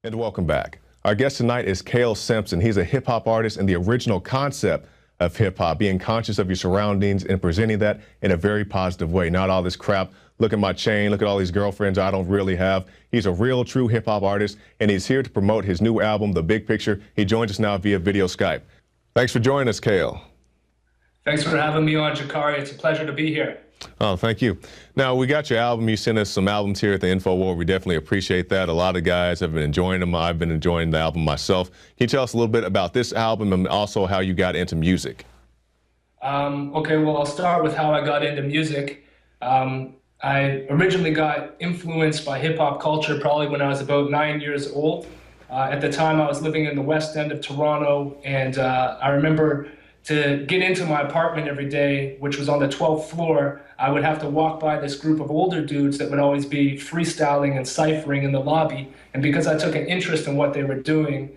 And welcome back. Our guest tonight is Cale Sampson. He's a hip-hop artist and the original concept of hip-hop, being conscious of your surroundings and presenting that in a very positive way. Not all this crap, look at my chain, look at all these girlfriends I don't really have. He's a real, true hip-hop artist, and he's here to promote his new album, The Big Picture. He joins us now via video Skype. Thanks for joining us, Cale. Thanks for having me on, Jakari. It's a pleasure to be here. Oh, thank you. Now, we got your album. You sent us some albums here at the InfoWars. We definitely appreciate that. A lot of guys have been enjoying them. I've been enjoying the album myself. Can you tell us a little bit about this album and also how you got into music? Okay, well, I'll start with how I got into music. I originally got influenced by hip-hop culture probably when I was about 9 years old. At the time, I was living in the West End of Toronto, and I remember to get into my apartment every day, which was on the 12th floor, I would have to walk by this group of older dudes that would always be freestyling and ciphering in the lobby. And because I took an interest in what they were doing,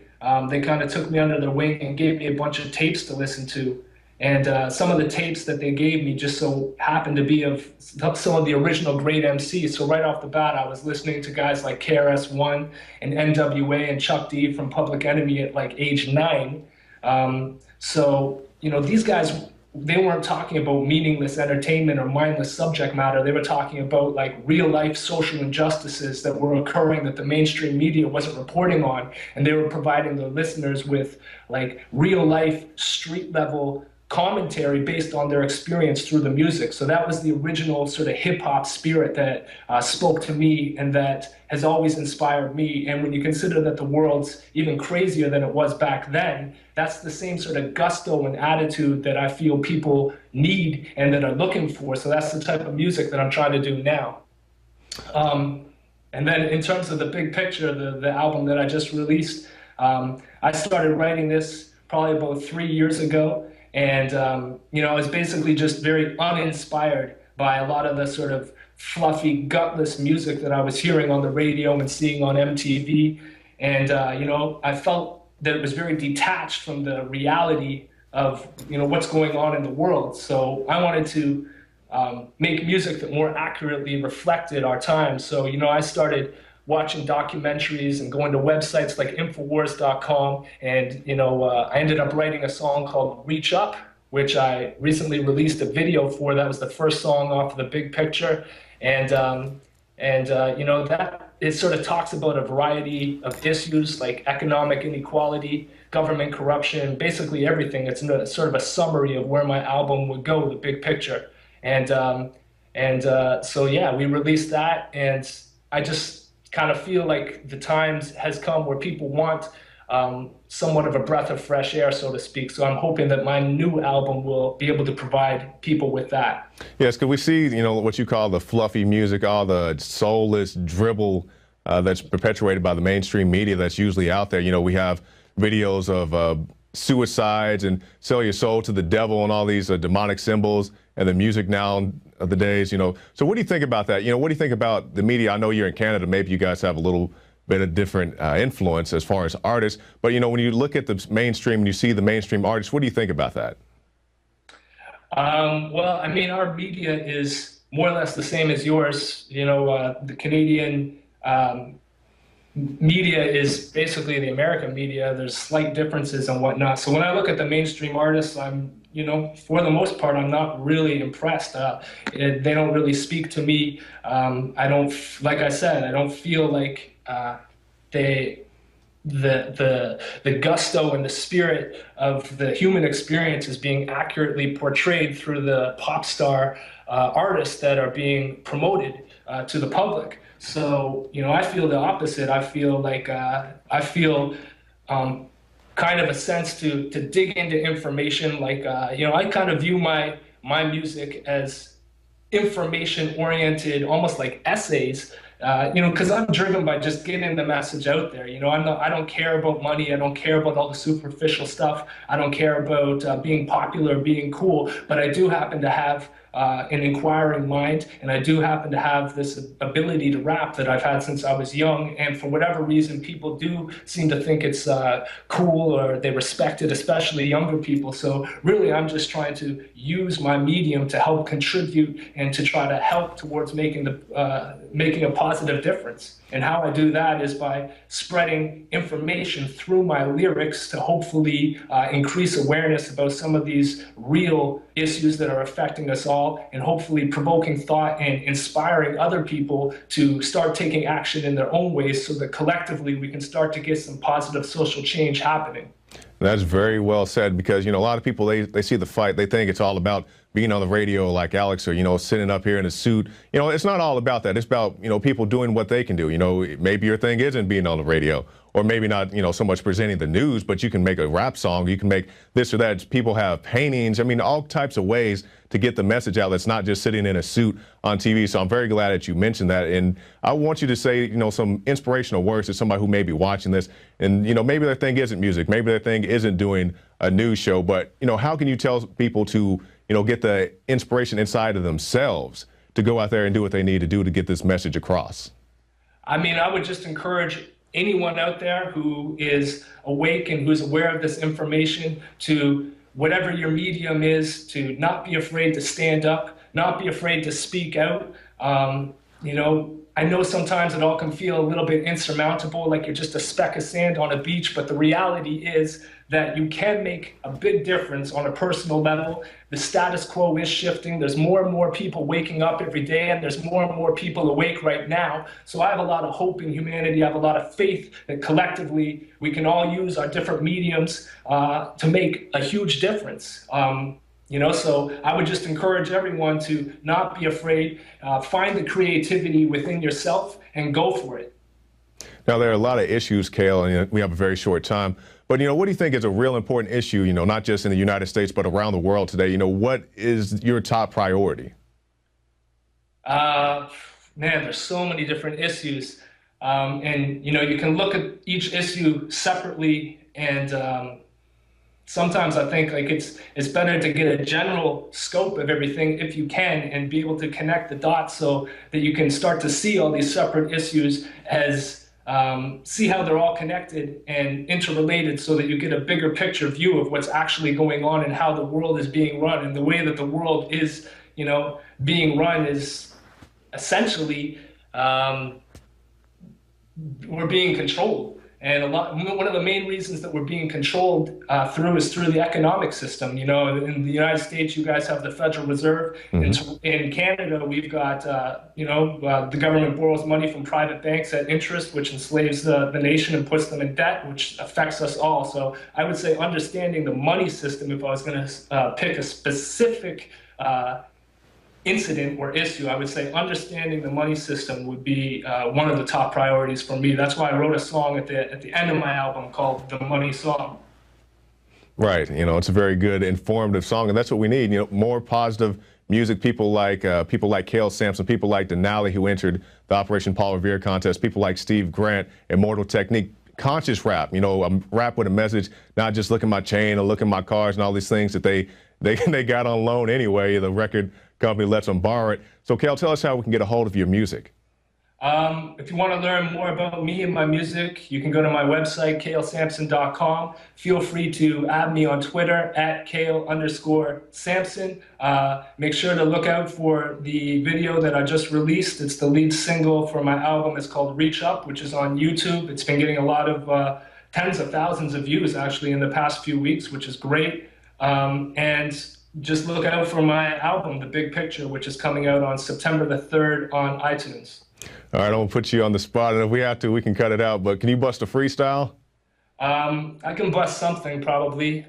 they kind of took me under their wing and gave me a bunch of tapes to listen to. And some of the tapes that they gave me just so happened to be of some of the original great MCs. So right off the bat, I was listening to guys like KRS-One and NWA and Chuck D from Public Enemy at like age 9. So, you know, these guys, they weren't talking about meaningless entertainment or mindless subject matter. They were talking about like real life social injustices that were occurring that the mainstream media wasn't reporting on. And they were providing their listeners with like real life street level commentary based on their experience through the music. So that was the original sort of hip hop spirit that spoke to me and that has always inspired me. And when you consider that the world's even crazier than it was back then, that's the same sort of gusto and attitude that I feel people need and that are looking for. So that's the type of music that I'm trying to do now. And then in terms of The Big Picture, the album that I just released, I started writing this probably about 3 years ago. And, you know, I was basically just very uninspired by a lot of the sort of fluffy, gutless music that I was hearing on the radio and seeing on MTV. And, you know, I felt that it was very detached from the reality of, you know, what's going on in the world. So I wanted to make music that more accurately reflected our time. So, you know, I started watching documentaries and going to websites like InfoWars.com. And, you know, I ended up writing a song called Reach Up, which I recently released a video for. That was the first song off of The Big Picture. And you know, that it sort of talks about a variety of issues like economic inequality, government corruption, basically everything. It's sort of a summary of where my album would go, The Big Picture. And so, yeah, we released that. And I just kind of feel like the times has come where people want somewhat of a breath of fresh air, so to speak. So I'm hoping that my new album will be able to provide people with that. Yes, because we see, you know, what you call the fluffy music, all the soulless dribble that's perpetuated by the mainstream media that's usually out there. You know, we have videos of suicides and sell your soul to the devil and all these demonic symbols and the music now of the days, you know. So what do you think about that? You know, what do you think about the media? I know you're in Canada. Maybe you guys have a little bit of different influence as far as artists. But, you know, when you look at the mainstream and you see the mainstream artists, what do you think about that? Well, I mean, our media is more or less the same as yours. You know, the Canadian media is basically the American media. There's slight differences and whatnot. So when I look at the mainstream artists, you know, for the most part, I'm not really impressed. They don't really speak to me. I don't, like I said, I don't feel like the gusto and the spirit of the human experience is being accurately portrayed through the pop star artists that are being promoted to the public. So, you know, I feel the opposite. I feel like kind of a sense to dig into information. Like, you know, I kind of view my music as information-oriented, almost like essays, you know, because I'm driven by just getting the message out there. You know, I don't care about money. I don't care about all the superficial stuff. I don't care about being popular, being cool. But I do happen to have an inquiring mind, and I do happen to have this ability to rap that I've had since I was young. And for whatever reason, people do seem to think it's cool, or they respect it, especially younger people. So really, I'm just trying to use my medium to help contribute and to try to help towards making a positive difference. And how I do that is by spreading information through my lyrics to hopefully increase awareness about some of these real issues that are affecting us all, and hopefully provoking thought and inspiring other people to start taking action in their own ways, so that collectively we can start to get some positive social change happening. That's very well said, because, a lot of people, they see the fight, they think it's all about being on the radio like Alex, or, sitting up here in a suit. It's not all about that. It's about, people doing what they can do. Maybe your thing isn't being on the radio, or maybe not, so much presenting the news, but you can make a rap song, you can make this or that. People have paintings, all types of ways to get the message out that's not just sitting in a suit on TV. So I'm very glad that you mentioned that. And I want you to say, some inspirational words to somebody who may be watching this, and, maybe their thing isn't music, maybe their thing isn't doing a news show, but, how can you tell people to, get the inspiration inside of themselves to go out there and do what they need to do to get this message across? I would just encourage anyone out there who is awake and who's aware of this information to, whatever your medium is, to not be afraid to stand up, not be afraid to speak out. I know sometimes it all can feel a little bit insurmountable, like you're just a speck of sand on a beach, but the reality is that you can make a big difference on a personal level. The status quo is shifting. There's more and more people waking up every day, and there's more and more people awake right now. So I have a lot of hope in humanity. I have a lot of faith that collectively we can all use our different mediums to make a huge difference. So I would just encourage everyone to not be afraid, find the creativity within yourself and go for it. Now, there are a lot of issues, Cale, and we have a very short time. But, what do you think is a real important issue, not just in the United States, but around the world today? What is your top priority? Man, there's so many different issues. And, you can look at each issue separately, and sometimes I think it's better to get a general scope of everything if you can, and be able to connect the dots so that you can start to see all these separate issues as see how they're all connected and interrelated, so that you get a bigger picture view of what's actually going on and how the world is being run. And the way that the world is, being run is essentially we're being controlled. And one of the main reasons that we're being controlled is through the economic system. In the United States, you guys have the Federal Reserve. Mm-hmm. In Canada, we've got, the government borrows money from private banks at interest, which enslaves the nation and puts them in debt, which affects us all. So I would say understanding the money system, if I was going to pick a specific incident or issue, I would say understanding the money system would be one of the top priorities for me. That's why I wrote a song at the end of my album called The Money Song. Right. It's a very good, informative song, and that's what we need. More positive music. People like Cale Sampson, people like Denali, who entered the Operation Paul Revere contest, people like Steve Grant, Immortal Technique. Conscious rap, a rap with a message, not just look at my chain or look at my cars and all these things that they got on loan anyway. The record company lets them borrow it. So, Cale, tell us how we can get a hold of your music. If you want to learn more about me and my music, you can go to my website, calesampson.com. Feel free to add me on Twitter at Cale_Sampson. Make sure to look out for the video that I just released. It's the lead single for my album. It's called Reach Up, which is on YouTube. It's been getting a lot of tens of thousands of views actually in the past few weeks, which is great. And just look out for my album, The Big Picture, which is coming out on September the 3rd on iTunes. All right, I'm gonna put you on the spot, and if we have to, we can cut it out, but can you bust a freestyle? I can bust something, probably.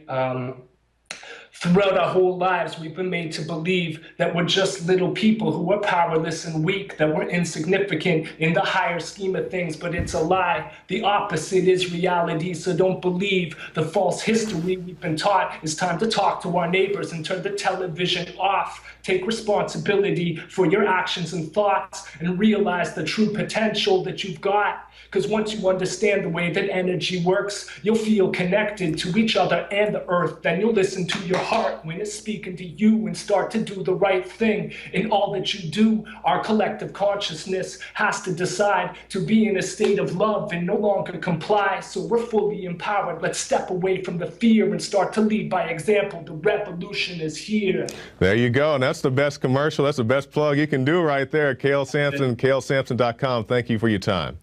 Throughout our whole lives, we've been made to believe that we're just little people who are powerless and weak, that we're insignificant in the higher scheme of things, but it's a lie. The opposite is reality, so don't believe the false history we've been taught. It's time to talk to our neighbors and turn the television off. Take responsibility for your actions and thoughts and realize the true potential that you've got. Because once you understand the way that energy works, you'll feel connected to each other and the earth. Then you'll listen to your heart when it's speaking to you, and start to do the right thing in all that you do. Our collective consciousness has to decide to be in a state of love and no longer comply. So we're fully empowered. Let's step away from the fear and start to lead by example. The revolution is here. There you go. And that's the best commercial. That's the best plug you can do right there. Cale Sampson, CaleSampson.com. Thank you for your time.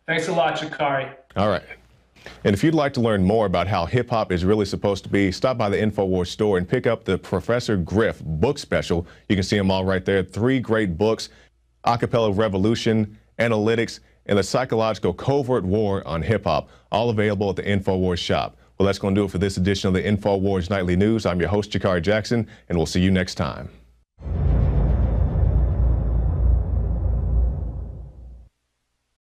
Thanks a lot, Jakari. All right. And if you'd like to learn more about how hip-hop is really supposed to be, stop by the InfoWars store and pick up the Professor Griff book special. You can see them all right there. 3 great books: Acapella Revolution, Analytics, and the Psychological Covert War on Hip-Hop, all available at the InfoWars shop. Well, that's going to do it for this edition of the InfoWars Nightly News. I'm your host, Jakari Jackson, and we'll see you next time.